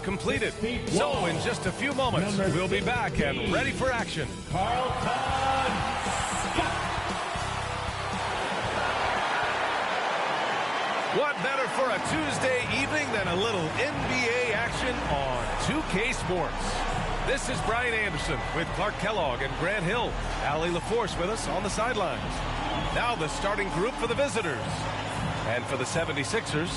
completed. So in just a few moments, we'll be back and ready for action. What better for a Tuesday evening than a little NBA action on 2K Sports? This is Brian Anderson with Clark Kellogg and Grant Hill. Allie LaForce with us on the sidelines. Now the starting group for the visitors. And for the 76ers,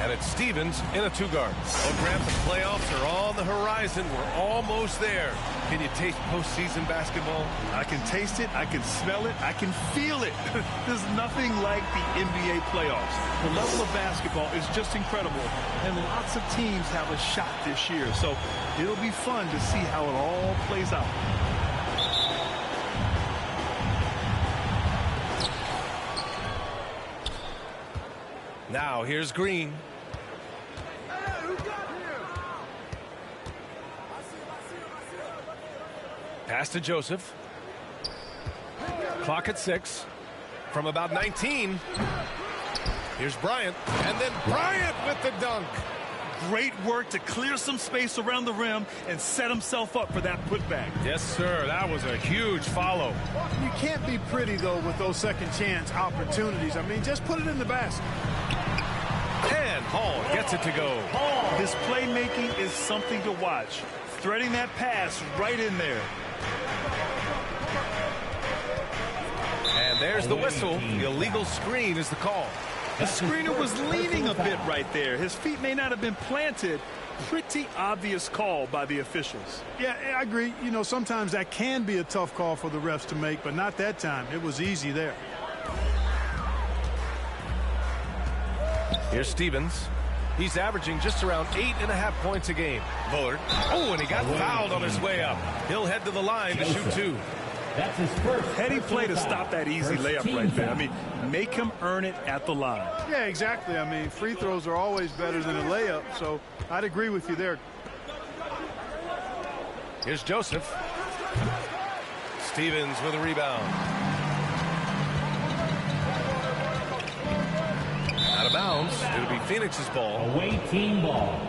and it's Stevens in a two-guard. Well, Grant, the playoffs are on the horizon. We're almost there. Can you taste postseason basketball? I can taste it, I can smell it, I can feel it. There's nothing like the NBA playoffs. The level of basketball is just incredible, and lots of teams have a shot this year. So it'll be fun to see how it all plays out. Now here's Green. Pass to Joseph. Clock at 6. From about 19. Here's Bryant. And then Bryant with the dunk. Great work to clear some space around the rim and set himself up for that putback. Yes, sir. That was a huge follow. You can't be pretty, though, with those second chance opportunities. I mean, just put it in the basket. And Hall gets it to go. This playmaking is something to watch. Threading that pass right in there. And there's the whistle. The illegal screen is the call. The screener was leaning a bit right there. His feet may not have been planted. Pretty obvious call by the officials. Yeah, I agree. You know, sometimes that can be a tough call for the refs to make, but not that time. It was easy there. Here's Stevens. He's averaging just around 8.5 points a game. Bullard. Oh, and he got fouled on his way up. He'll head to the line to shoot 2. That's his first. Heady play to stop that easy layup right there. I mean, make him earn it at the line. Yeah, exactly. I mean, free throws are always better than a layup, so I'd agree with you there. Here's Joseph. Stevens with a rebound. Out of bounds. It'll be Phoenix's ball. Away team ball.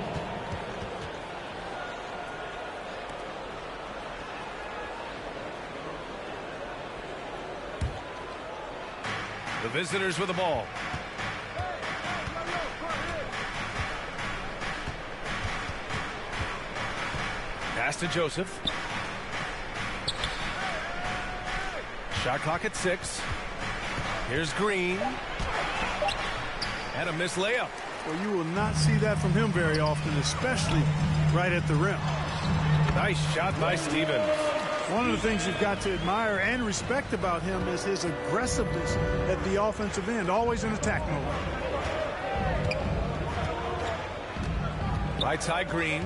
The visitors with the ball. Pass to Joseph. Shot clock at 6. Here's Green. And a missed layup. Well, you will not see that from him very often, especially right at the rim. Nice shot by Stevens. One of the things you've got to admire and respect about him is his aggressiveness at the offensive end, always in attack mode. Right side Green.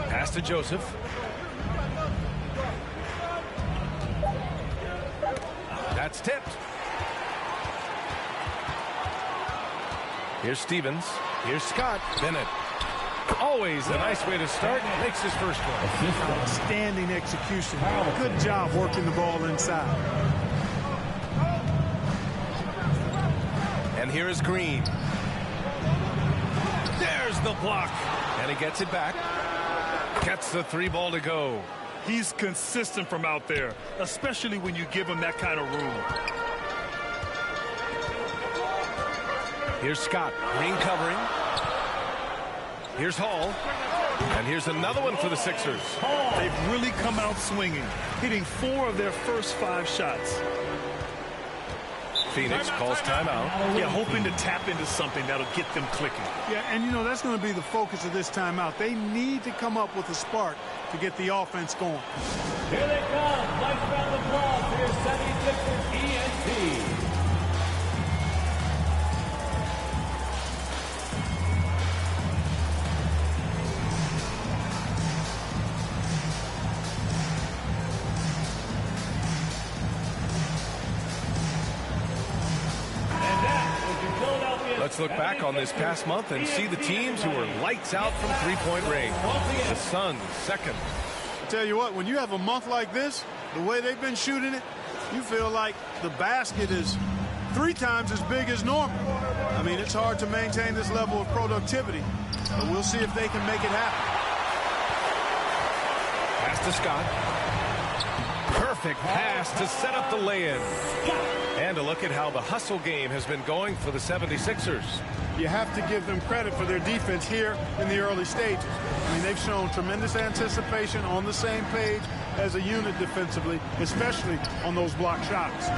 Pass to Joseph. That's tipped. Here's Stevens. Here's Scott. Bennett. Always a nice way to start. Makes his first one. Outstanding execution. Good job working the ball inside. And here is Green. There's the block. And he gets it back. Gets the 3 ball to go. He's consistent from out there, especially when you give him that kind of room. Here's Scott. Green covering. Here's Hall. And here's another one for the Sixers. They've really come out swinging, hitting 4 of their first 5 shots. Phoenix calls timeout. Yeah, hoping to tap into something that'll get them clicking. Yeah, and you know, that's going to be the focus of this timeout. They need to come up with a spark to get the offense going. Here they come. Nice round of applause for your 76ers ENT. Let's look back on this past month and see the teams who were lights out from three-point range. The Suns, second. I tell you what, when you have a month like this, the way they've been shooting it, you feel like the basket is 3 times as big as normal. I mean, it's hard to maintain this level of productivity But we'll see if they can make it happen. Pass to Scott. Perfect pass to set up the lay-in. And a look at how the hustle game has been going for the 76ers. You have to give them credit for their defense here in the early stages. I mean, they've shown tremendous anticipation, on the same page as a unit defensively, especially on those block shots.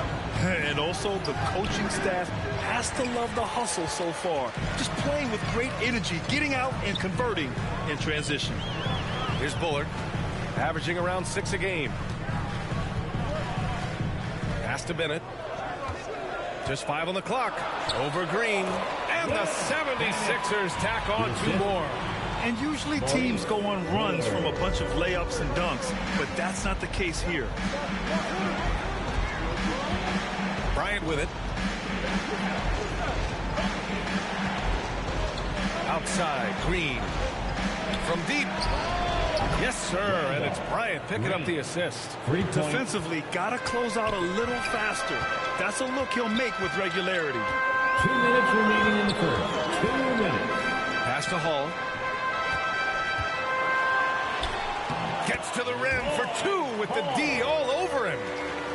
And also the coaching staff has to love the hustle so far. Just playing with great energy, getting out and converting in transition. Here's Bullard, averaging around 6 a game. Pass to Bennett. Just 5 on the clock. Over Green. And the 76ers tack on 2 more. And usually teams go on runs from a bunch of layups and dunks, but that's not the case here. Bryant with it. Outside, Green. From deep. Yes, sir, and it's Bryant picking up the assist. Defensively, got to close out a little faster. That's a look he'll make with regularity. 2 minutes remaining in the first. 2 minutes. Pass to Hall. Gets to the rim for 2 with the D all over him.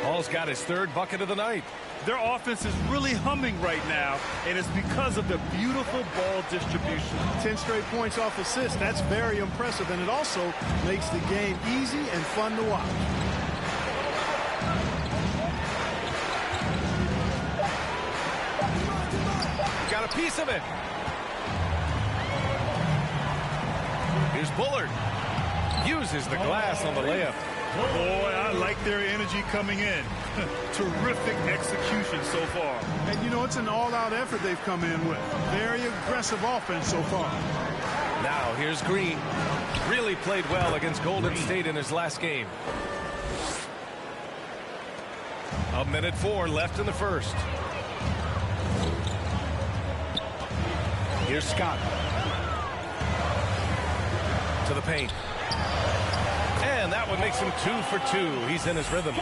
Hall's got his 3rd bucket of the night. Their offense is really humming right now, and it's because of the beautiful ball distribution. 10 straight points off assists. That's very impressive, and it also makes the game easy and fun to watch. Got a piece of it. Here's Bullard. Uses the glass on the layup. Boy, I like their energy coming in. Terrific execution so far. And, you know, it's an all-out effort they've come in with. Very aggressive offense so far. Now, here's Green. Really played well against Golden State in his last game. 1:04 left in the first. Here's Scott. To the paint. And that one makes him 2 for 2. He's in his rhythm.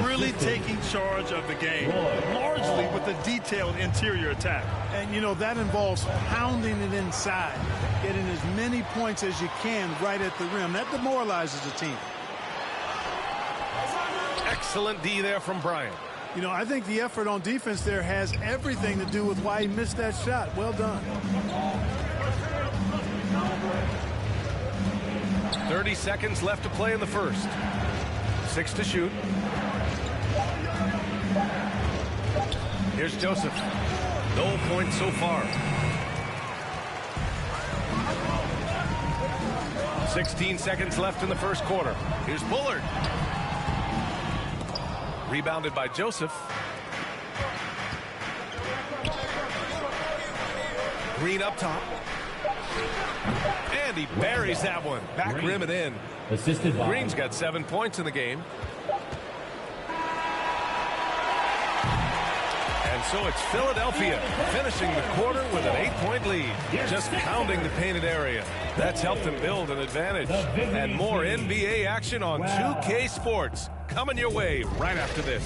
Really taking charge of the game, largely with a detailed interior attack. And, you know, that involves pounding it inside, getting as many points as you can right at the rim. That demoralizes the team. Excellent D there from Bryant. You know, I think the effort on defense there has everything to do with why he missed that shot. Well done. 30 seconds left to play in the first. 6 to shoot. Here's Joseph. No points so far. 16 seconds left in the first quarter. Here's Bullard. Rebounded by Joseph. Green up top. And he buries that one. Back rim and in. Assisted by Green's got 7 points in the game. And so it's Philadelphia finishing the quarter with an 8-point lead. Just pounding the painted area. That's helped them build an advantage. And more NBA action on 2K Sports. Coming your way right after this.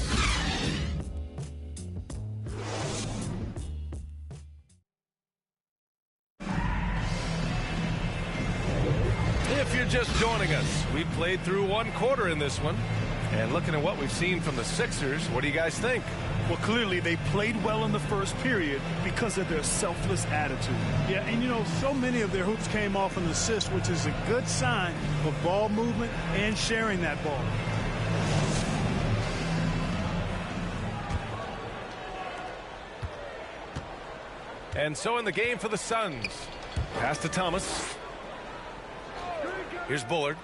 If you're just joining us, we've played through 1 quarter in this one. And looking at what we've seen from the Sixers, what do you guys think? Well, clearly they played well in the first period because of their selfless attitude. Yeah, and you know, so many of their hoops came off an assist, which is a good sign of ball movement and sharing that ball. And so in the game for the Suns. Pass to Thomas. Here's Bullard.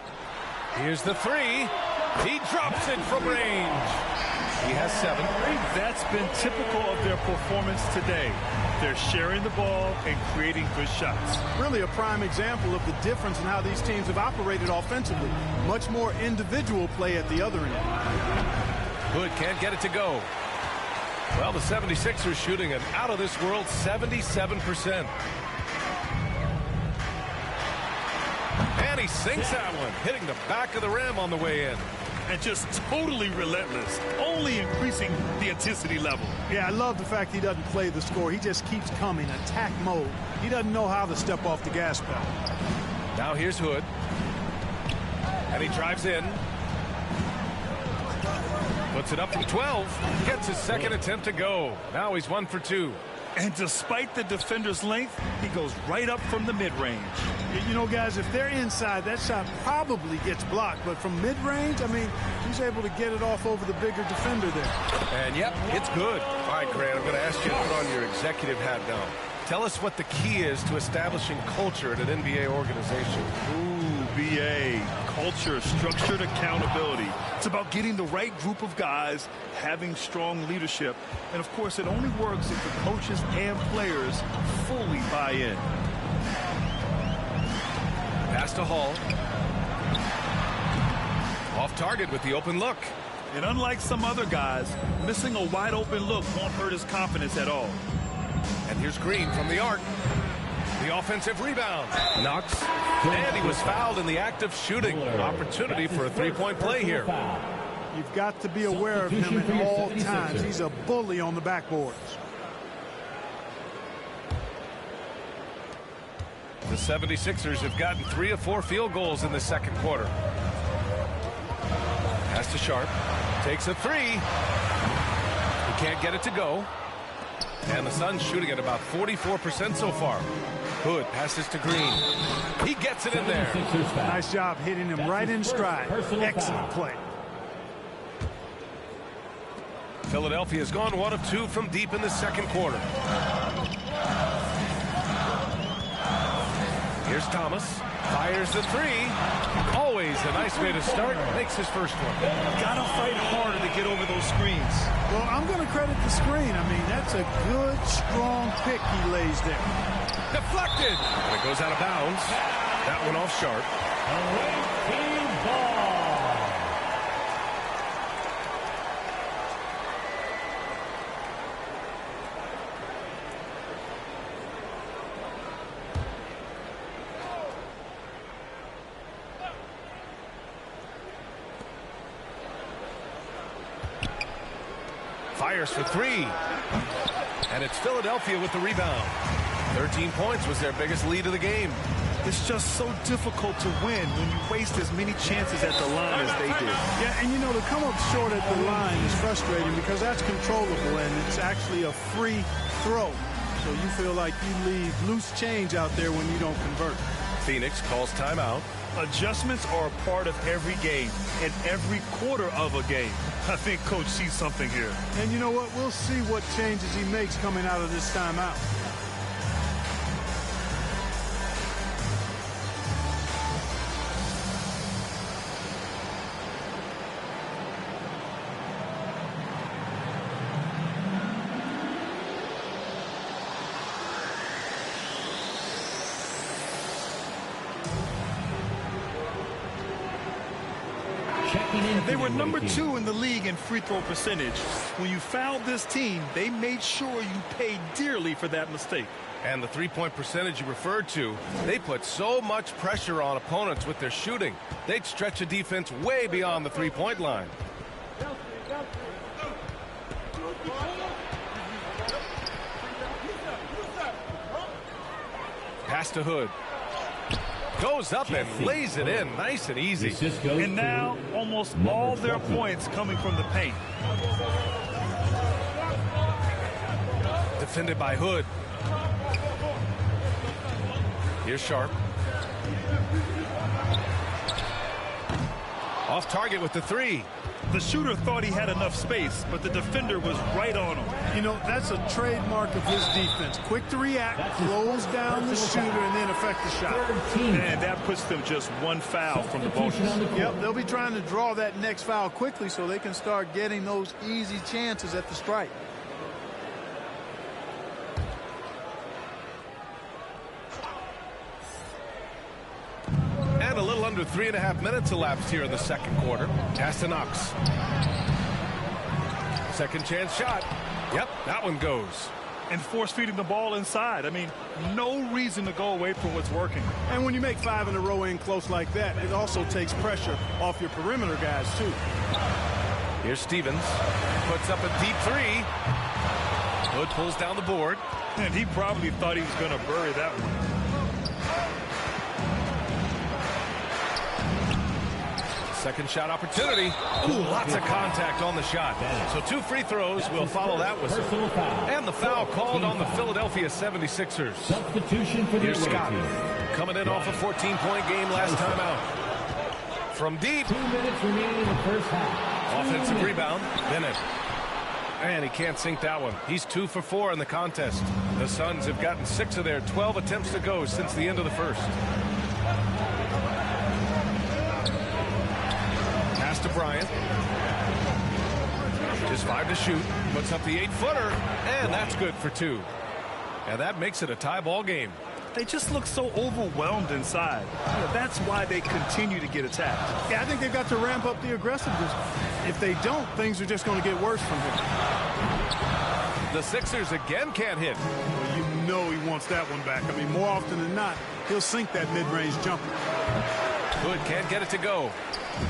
Here's the 3. He drops it from range. He has 7. That's been typical of their performance today. They're sharing the ball and creating good shots. Really a prime example of the difference in how these teams have operated offensively. Much more individual play at the other end. Hood can't get it to go. Well, the 76ers shooting an out-of-this-world 77%. And he sinks that one, hitting the back of the rim on the way in. and just totally relentless, only increasing the intensity level. Yeah, I love the fact he doesn't play the score. He just keeps coming, attack mode. He doesn't know how to step off the gas pedal. Now here's Hood. And he drives in. Puts it up from 12. Gets his second attempt to go. Now he's 1 for 2. And despite the defender's length, he goes right up from the mid-range. You know, guys, if they're inside, that shot probably gets blocked. But from mid-range, I mean, he's able to get it off over the bigger defender there. And, yep, it's good. All right, Grant, I'm going to ask you to put on your executive hat now. Tell us what the key is to establishing culture at an NBA organization. Ooh, BA. Culture, structured accountability. It's about getting the right group of guys, having strong leadership. And, of course, it only works if the coaches and players fully buy in. Pass to Hall. Off target with the open look. And unlike some other guys, missing a wide open look won't hurt his confidence at all. And here's Green from the arc. The offensive rebound. Knox. And he was fouled in the act of shooting. Opportunity for a three-point play here. You've got to be aware of him at all times. He's a bully on the backboards. The 76ers have gotten 3 of 4 field goals in the second quarter. Pass to Sharp. Takes a 3. He can't get it to go. And the Suns shooting at about 44% so far. Hood passes to Green. He gets it in there. Nice job hitting him right in stride. Excellent play. Philadelphia's gone 1 of 2 from deep in the second quarter. Here's Thomas. Fires the 3. Always a nice way to start. Makes his first one. Gotta fight harder to get over those screens. Well, I'm going to credit the screen. I mean, that's a good, strong pick he lays there. Deflected. And it goes out of bounds. That one off Sharp. Team ball. Fires for 3. And it's Philadelphia with the rebound. 13 points was their biggest lead of the game. It's just so difficult to win when you waste as many chances at the line as they did. Yeah, and you know, to come up short at the line is frustrating because that's controllable and it's actually a free throw. So you feel like you leave loose change out there when you don't convert. Phoenix calls timeout. Adjustments are a part of every game and every quarter of a game. I think Coach sees something here. And you know what? We'll see what changes he makes coming out of this timeout. They were number 2 in the league in free throw percentage. When you fouled this team, they made sure you paid dearly for that mistake. And the three-point percentage you referred to, they put so much pressure on opponents with their shooting. They'd stretch a defense way beyond the three-point line. Pass to Hood. Goes up and lays it in nice and easy. And now almost all their points coming from the paint. Defended by Hood. Here's Sharp. Off target with the 3. The shooter thought he had enough space, but the defender was right on him. You know, that's a trademark of his defense. Quick to react, close down the shooter, and then affect the shot. And that puts them just 1 foul from the bonus. Yep, they'll be trying to draw that next foul quickly so they can start getting those easy chances at the stripe. And a little under 3.5 minutes elapsed here in the second quarter. Pass to Knox. Second chance shot. Yep, that one goes. and force-feeding the ball inside. I mean, no reason to go away from what's working. And when you make 5 in a row in close like that, it also takes pressure off your perimeter guys, too. Here's Stevens. Puts up a deep three. Hood pulls down the board. And he probably thought he was going to bury that one. Second shot opportunity. Ooh, lots of contact on the shot. So 2 free throws will follow that whistle. And the foul called on the Philadelphia 76ers. Substitution for the Here's Scott team. coming in off a 14-point game last time out. From deep. 2 minutes remaining in the first half. Offensive rebound. Bennett. And he can't sink that one. He's 2 for 4 in the contest. The Suns have gotten 6 of their 12 attempts to go since the end of the first. Pass to Bryant. Just 5 to shoot. Puts up the 8-footer. And that's good for 2. And that makes it a tie ball game. They just look so overwhelmed inside. That's why they continue to get attacked. Yeah, I think they've got to ramp up the aggressiveness. If they don't, things are just going to get worse from here. The Sixers again can't hit. Well, you know he wants that one back. I mean, more often than not, he'll sink that mid-range jumper. Hood can't get it to go.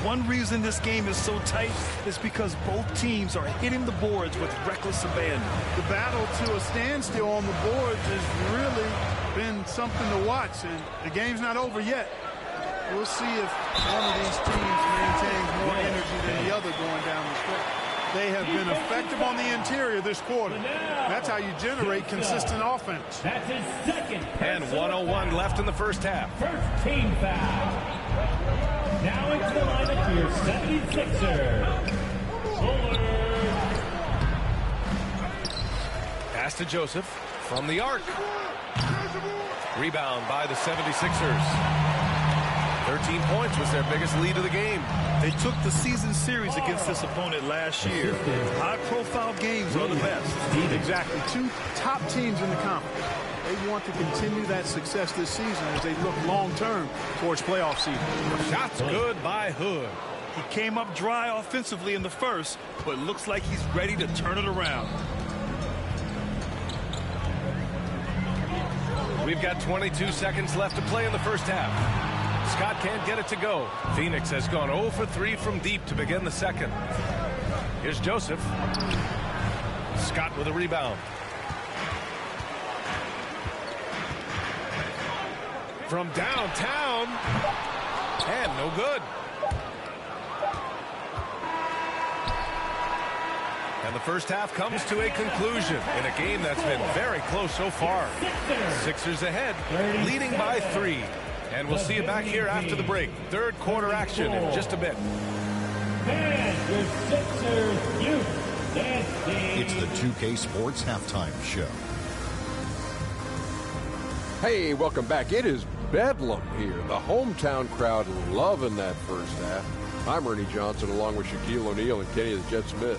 One reason this game is so tight is because both teams are hitting the boards with reckless abandon. The battle to a standstill on the boards has really been something to watch, and the game's not over yet. We'll see if one of these teams maintains more energy than the other going down the stretch. They have been effective on the interior this quarter. That's how you generate consistent offense. That's his second. And 1:01 left in the first half. First team foul. Now into the lineup for your 76ers. Fuller. Pass to Joseph from the arc. Rebound by the 76ers. 13 points was their biggest lead of the game. They took the season series against this opponent last year. High-profile games are the best. Exactly. 2 top teams in the conference. They want to continue that success this season as they look long-term towards playoff season. Shots good by Hood. He came up dry offensively in the first, but looks like he's ready to turn it around. We've got 22 seconds left to play in the first half. Scott can't get it to go. Phoenix has gone 0 for 3 from deep to begin the second. Here's Joseph. Scott with a rebound. From downtown. And no good. And the first half comes to a conclusion in a game that's been very close so far. Sixers ahead, leading by 3. And we'll see you back here after the break. Third quarter action in just a bit. And your Sixers youth dancing. It's the 2K Sports Halftime Show. Hey, welcome back. It is bedlam here. The hometown crowd loving that first half. I'm Ernie Johnson along with Shaquille O'Neal and Kenny the Jet Smith.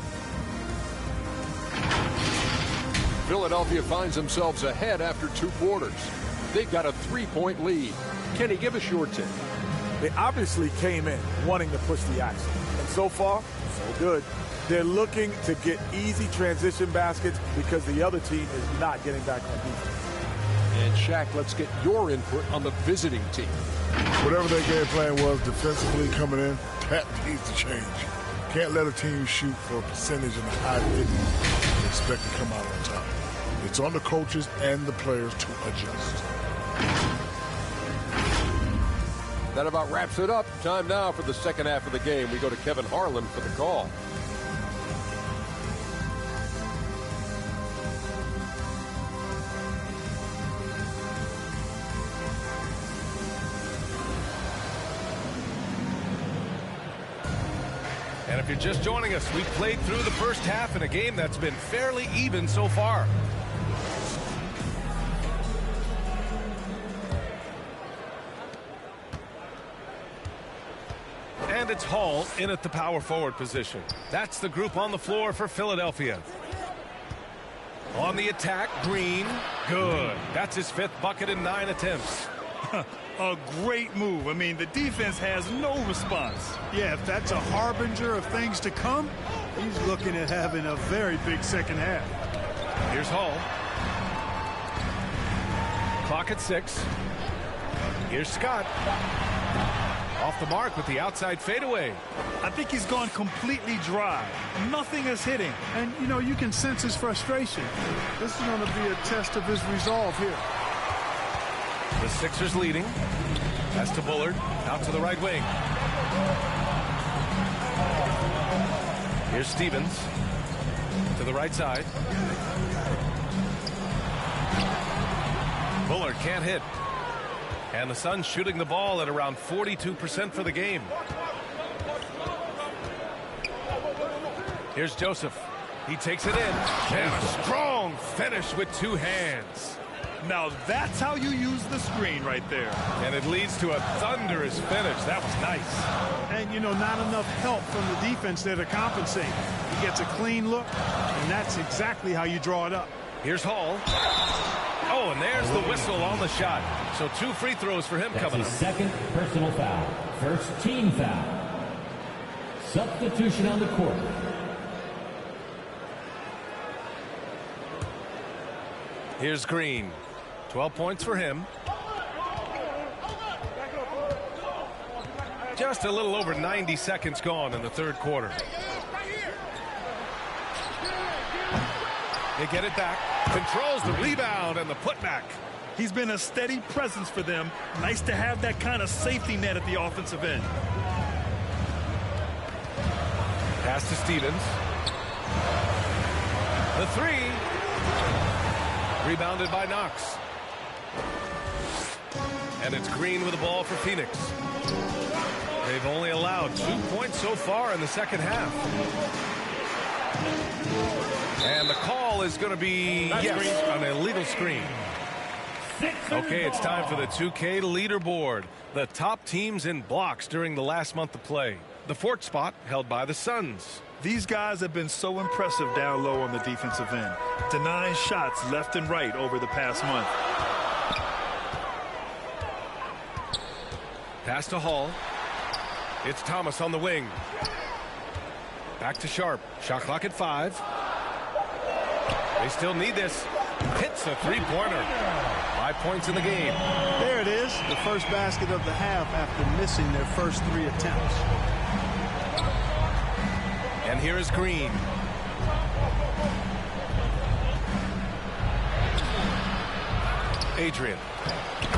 Philadelphia finds themselves ahead after 2 quarters. They've got a 3-point lead. Kenny, give us your take. They obviously came in wanting to push the action. And so far, so good. They're looking to get easy transition baskets because the other team is not getting back on defense. And Shaq, let's get your input on the visiting team. Whatever their game plan was defensively coming in, that needs to change. Can't let a team shoot for a percentage in the high 50s and expect to come out on top. It's on the coaches and the players to adjust. That about wraps it up. Time now for the second half of the game. We go to Kevin Harlan for the call. And if you're just joining us, we've played through the first half in a game that's been fairly even so far. And it's Hall in at the power forward position. That's the group on the floor for Philadelphia. On the attack, Green. Good. That's his 5th bucket in 9 attempts. A great move. I mean, the defense has no response. Yeah, if that's a harbinger of things to come, he's looking at having a very big second half. Here's Hall. Clock at 6. Here's Scott. Off the mark with the outside fadeaway. I think he's gone completely dry. Nothing is hitting. And, you know, you can sense his frustration. This is going to be a test of his resolve here. The Sixers leading. Pass to Bullard. Out to the right wing. Here's Stevens. To the right side. Bullard can't hit. And the Suns shooting the ball at around 42% for the game. Here's Joseph. He takes it in. And a strong finish with 2 hands. Now that's how you use the screen right there. And it leads to a thunderous finish. That was nice. And, you know, not enough help from the defense there to compensate. He gets a clean look, and that's exactly how you draw it up. Here's Hall. Oh, and there's the whistle on the shot. So 2 free throws for him coming up. That's his second personal foul. First team foul. Substitution on the court. Here's Green. 12 points for him. Just a little over 90 seconds gone in the third quarter. They get it back. Controls the rebound and the putback. He's been a steady presence for them. Nice to have that kind of safety net at the offensive end. Pass to Stevens. The 3. Rebounded by Knox. And it's Green with the ball for Phoenix. They've only allowed 2 points so far in the second half. And the call is going to be, yes, an illegal screen. Okay, it's time for the 2K leaderboard. The top teams in blocks during the last month of play. The 4th spot held by the Suns. These guys have been so impressive down low on the defensive end, denying shots left and right over the past month. Pass to Hall. It's Thomas on the wing. Back to Sharp. Shot clock at 5. They still need this. Hits a 3-pointer. 5 points in the game. There it is, the first basket of the half after missing their first 3 attempts. And here is Green. Adrian.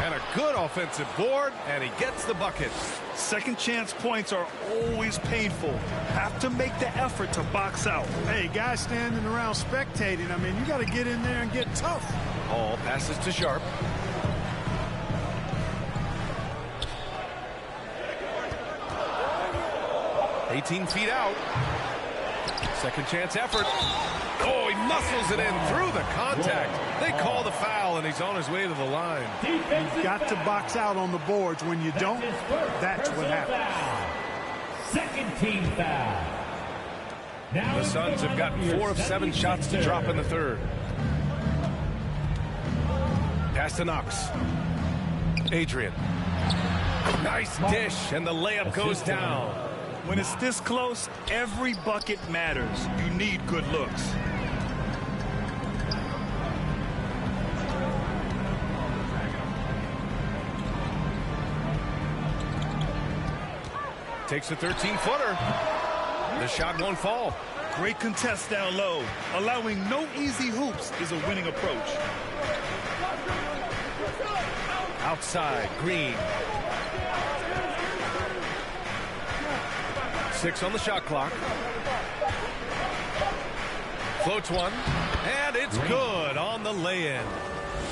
And a good offensive board, and he gets the bucket. Second chance points are always painful. Have to make the effort to box out. Hey, guys standing around spectating, I mean, you got to get in there and get tough. Hall passes to Sharp. $18 feet out. Second chance effort. Oh, he muscles it in through the contact. They call the foul, and he's on his way to the line. You've got to box out on the boards. When you don't, that's what happens. Second team foul. Now The Suns have got 4 of 7 shots to drop in the third. Pass to Knox. Adrian. Nice dish, and the layup goes down. When it's this close, every bucket matters. You need good looks. Takes a 13-footer. The shot won't fall. Great contest down low. Allowing no easy hoops is a winning approach. Outside, Green. 6 on the shot clock. Floats one, and it's good on the lay-in.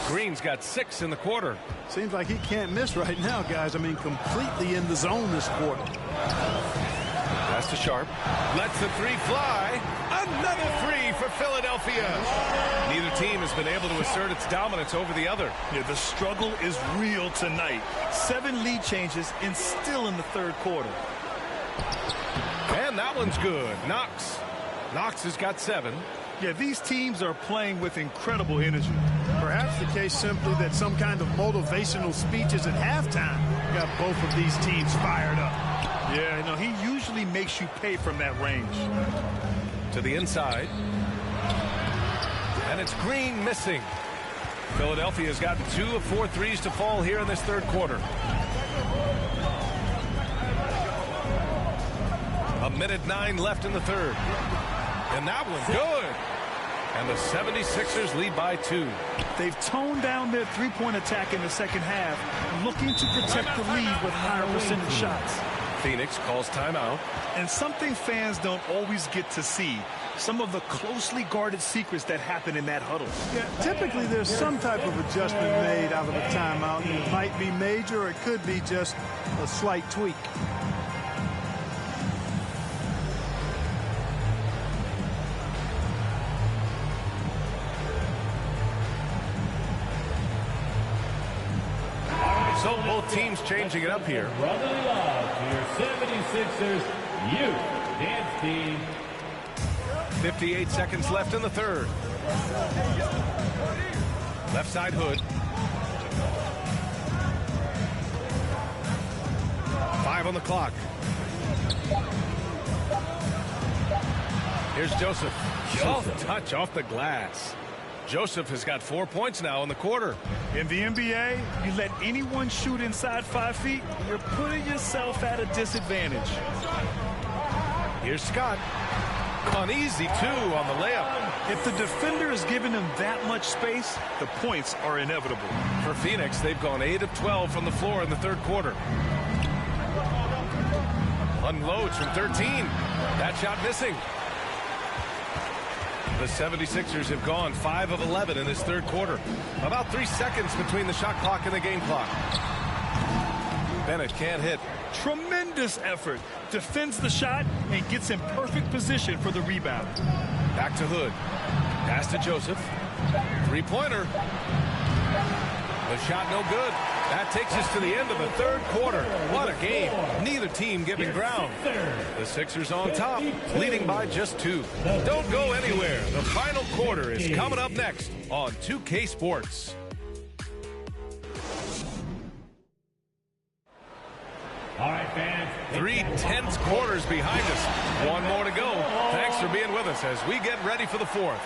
Green's got 6 in the quarter. Seems like he can't miss right now, guys. I mean, completely in the zone this quarter. Pass to Sharp. Lets the 3 fly. Another 3 for Philadelphia. Neither team has been able to assert its dominance over the other. Yeah, the struggle is real tonight. 7 lead changes and still in the third quarter. And that one's good. Knox. Knox has got 7. Yeah, these teams are playing with incredible energy. Perhaps the case simply that some kind of motivational speeches at halftime got both of these teams fired up. Yeah, you know, he usually makes you pay from that range. To the inside. And it's Green missing. Philadelphia's gotten 2 of 4 threes to fall here in this third quarter. A minute 9 left in the third. And that one good. And the 76ers lead by 2. They've toned down their three-point attack in the second half, looking to protect the lead with higher percentage shots. Phoenix calls timeout. And something fans don't always get to see, some of the closely guarded secrets that happen in that huddle. Yeah, typically there's some type of adjustment made out of a timeout. It might be major or it could be just a slight tweak. So both teams changing it up here. Brotherly love to your 76ers youth dance team. 58 seconds left in the third. Left side Hood. 5 on the clock. Here's Joseph. Soft touch off the glass. Joseph has got 4 points now in the quarter. In the NBA, you let anyone shoot inside 5 feet, you're putting yourself at a disadvantage. Here's Scott. On easy 2 on the layup. If the defender is giving them that much space, the points are inevitable. For Phoenix, they've gone 8 of 12 from the floor in the third quarter. Unloads from 13. That shot missing. The 76ers have gone 5 of 11 in this third quarter. About 3 seconds between the shot clock and the game clock. Bennett can't hit. Tremendous effort. Defends the shot and gets in perfect position for the rebound. Back to Hood. Pass to Joseph. Three-pointer. The shot no good. That takes us to the end of the third quarter. What a game. Neither team giving ground. The Sixers on top, leading by just 2. Don't go anywhere. The final quarter is coming up next on 2K Sports. All right, fans. 3 tense quarters behind us. 1 more to go. Thanks for being with us as we get ready for the fourth.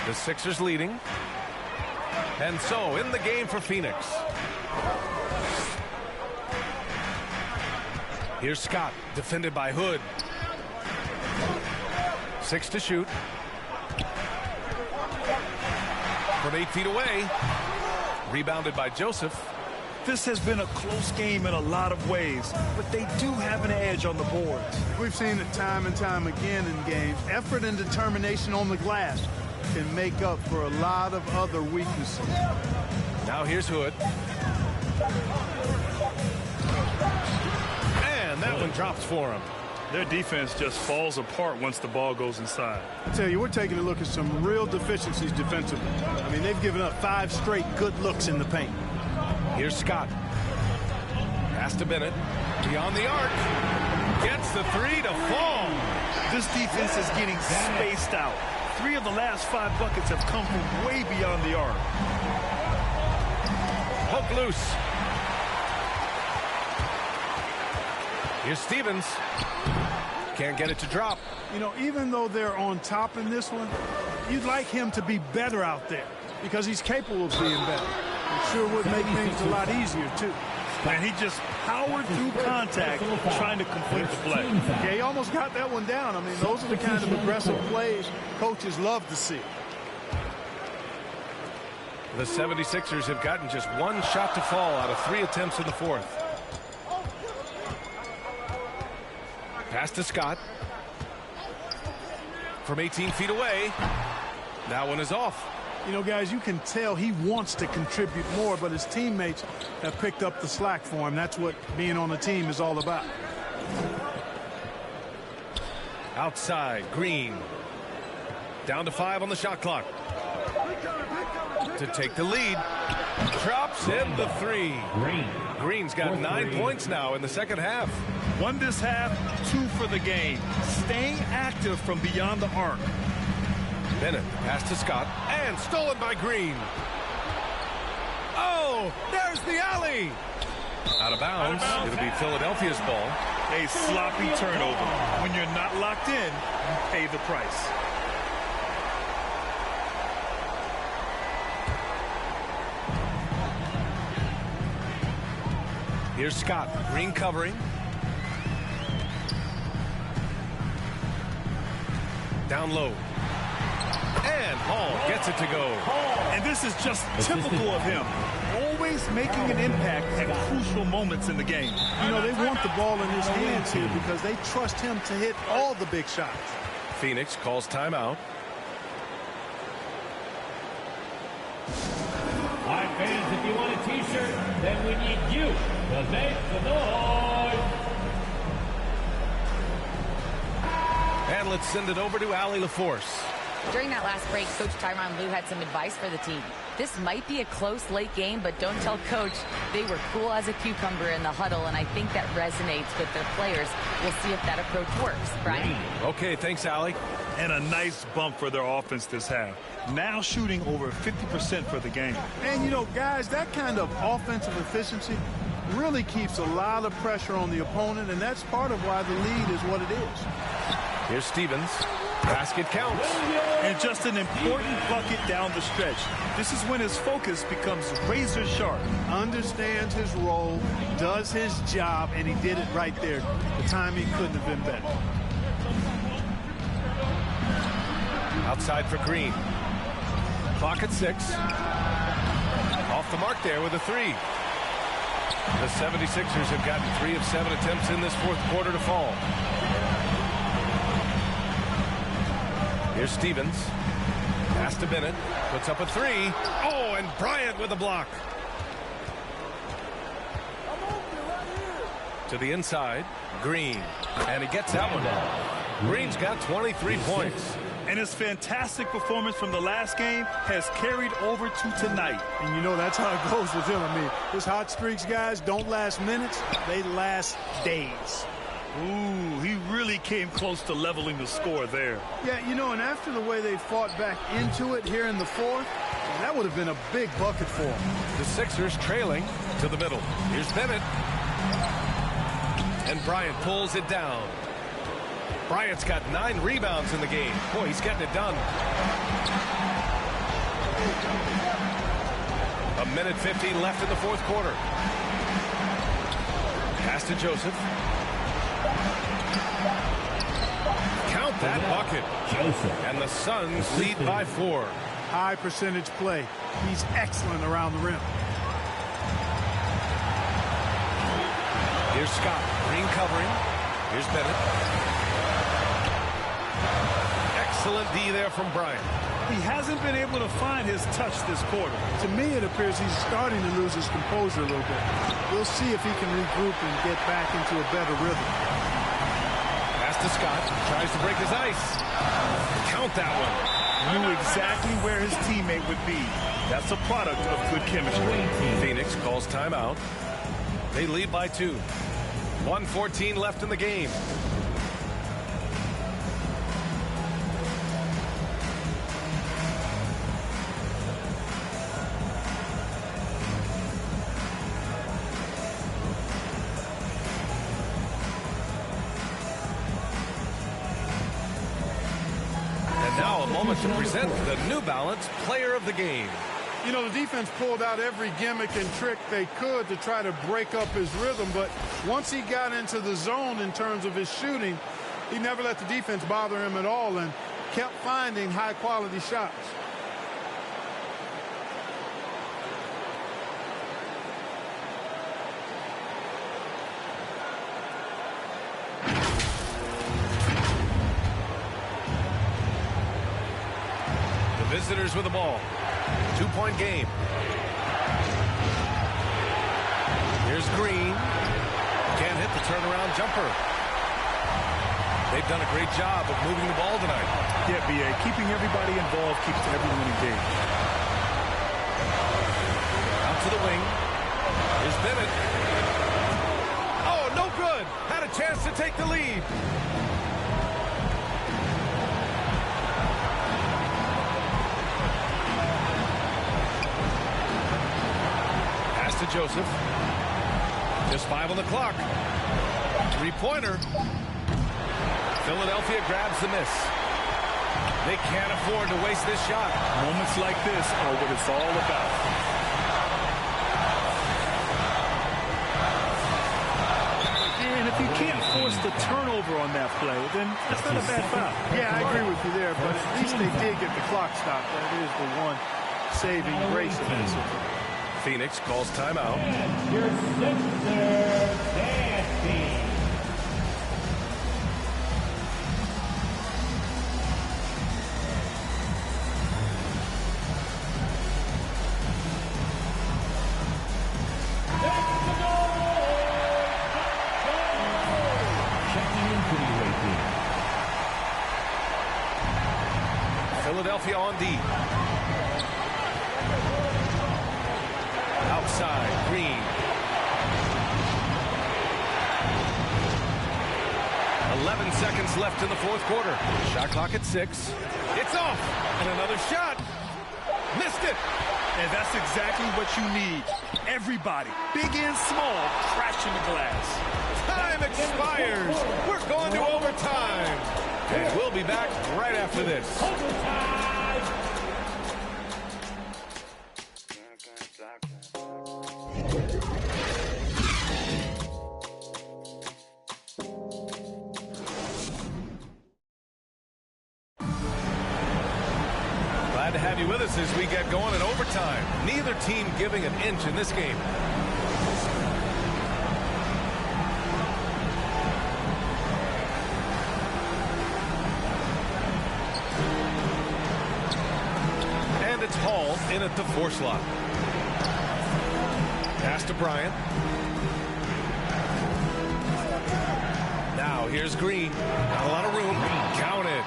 The Sixers leading. And so in the game for Phoenix. Here's Scott, defended by Hood. 6 to shoot. From 8 feet away. Rebounded by Joseph. This has been a close game in a lot of ways, but they do have an edge on the boards. We've seen it time and time again in games. Effort and determination on the glass can make up for a lot of other weaknesses. Now here's Hood. And that one drops for him. Their defense just falls apart once the ball goes inside. I tell you, we're taking a look at some real deficiencies defensively. I mean, they've given up 5 straight good looks in the paint. Here's Scott. Pass to Bennett. Beyond the arc. Gets the 3 to fall. This defense is getting spaced out. 3 of the last 5 buckets have come from way beyond the arc. Hook loose. Here's Stevens. Can't get it to drop. You know, even though they're on top in this one, you'd like him to be better out there because he's capable of being better. It sure would make things a lot easier, too. And he just powered through contact trying to complete the play. Yeah, he almost got that one down. I mean, those are the kind of aggressive plays coaches love to see. The 76ers have gotten just 1 shot to fall out of 3 attempts in the fourth. Pass to Scott. From 18 feet away. That one is off. You know, guys, you can tell he wants to contribute more, but his teammates have picked up the slack for him. That's what being on a team is all about. Outside, Green. Down to 5 on the shot clock. To take the lead. Drops in the 3. Green's got 9 points now in the second half. 1 this half, 2 for the game. Staying active from beyond the arc. Bennett pass to Scott and stolen by Green. Oh, there's the alley. Out of bounds. It'll be Philadelphia's ball. A sloppy turnover. When you're not locked in, you pay the price. Here's Scott. Green covering. Down low. And Hall gets it to go. And this is just typical of him. Always making an impact at crucial moments in the game. You know, they want the ball in his hands here because they trust him to hit all the big shots. Phoenix calls timeout. All right, fans, if you want a T-shirt, then we need you to make the noise. And let's send it over to Allie LaForce. During that last break, Coach Tyronn Lue had some advice for the team. This might be a close late game, but don't tell Coach. They were cool as a cucumber in the huddle, and I think that resonates with their players. We'll see if that approach works. Brian? Okay, thanks, Allie. And a nice bump for their offense this half. Now shooting over 50% for the game. And, you know, guys, that kind of offensive efficiency really keeps a lot of pressure on the opponent, and that's part of why the lead is what it is. Here's Stevens. Basket counts. And just an important bucket down the stretch. This is when his focus becomes razor sharp. Understands his role, does his job, and he did it right there. The timing couldn't have been better. Outside for Green. Clock at 6. Off the mark there with a 3. The 76ers have gotten 3 of 7 attempts in this fourth quarter to fall. Here's Stevens. Pass to Bennett. Puts up a 3. Oh, and Bryant with a block. To the inside. Green. And he gets that one. Green's got 23 points. And his fantastic performance from the last game has carried over to tonight. And you know that's how it goes with him. I mean, his hot streaks, guys, don't last minutes. They last days. Ooh, he really came close to leveling the score there. Yeah, you know, and after the way they fought back into it here in the fourth, that would have been a big bucket for them. The Sixers trailing to the middle. Here's Bennett. And Bryant pulls it down. Bryant's got 9 rebounds in the game. Boy, he's getting it done. A minute 15 left in the fourth quarter. Pass to Joseph. Count that bucket. Joseph. And the Suns lead by 4. High percentage play. He's excellent around the rim. Here's Scott. Green covering. Here's Bennett. Excellent D there from Bryant. He hasn't been able to find his touch this quarter. To me, it appears he's starting to lose his composure a little bit. We'll see if he can regroup and get back into a better rhythm. Pass to Scott. Tries to break his ice. Count that one. Knew exactly where his teammate would be. That's a product of good chemistry. Phoenix calls timeout. They lead by 2. 1:14 left in the game. Now a moment to present the New Balance Player of the Game. You know, the defense pulled out every gimmick and trick they could to try to break up his rhythm, but once he got into the zone in terms of his shooting, he never let the defense bother him at all and kept finding high-quality shots. Visitors with the ball. 2-point game. Here's Green. Can't hit the turnaround jumper. They've done a great job of moving the ball tonight. Yeah, B.A. Keeping everybody involved keeps everyone engaged. Out to the wing. Here's Bennett. Oh, no good. Had a chance to take the lead. Pass to Joseph. Just 5 on the clock. Three-pointer. Philadelphia grabs the miss. They can't afford to waste this shot. Moments like this are what it's all about. And if you can't force the turnover on that play, then that's not a bad foul. Yeah, I agree with you there, but at least they did get the clock stopped. That is the one saving grace of this. Phoenix calls timeout. Your Sixers, nasty. Philadelphia on D. Outside, Green. 11 seconds left in the fourth quarter. Shot clock at 6. It's off. And another shot. Missed it. And that's exactly what you need. Everybody, big and small, crashing the glass. Time expires. We're going to overtime. And we'll be back right after this. Glad to have you with us as we get going in overtime. Neither team giving an inch in this game. And it's Hall in at the 4 slot. Pass to Bryant. Now here's Green. Not a lot of room. Count it.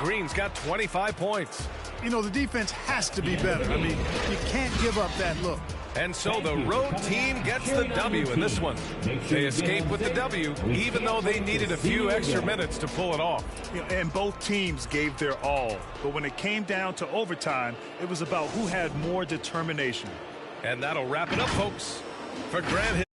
Green's got 25 points. You know, the defense has to be better. I mean, you can't give up that look. And so the road team gets the W in this one. They escape with the W, even though they needed a few extra minutes to pull it off. And both teams gave their all. But when it came down to overtime, it was about who had more determination. And that'll wrap it up, folks. For Grant Hill.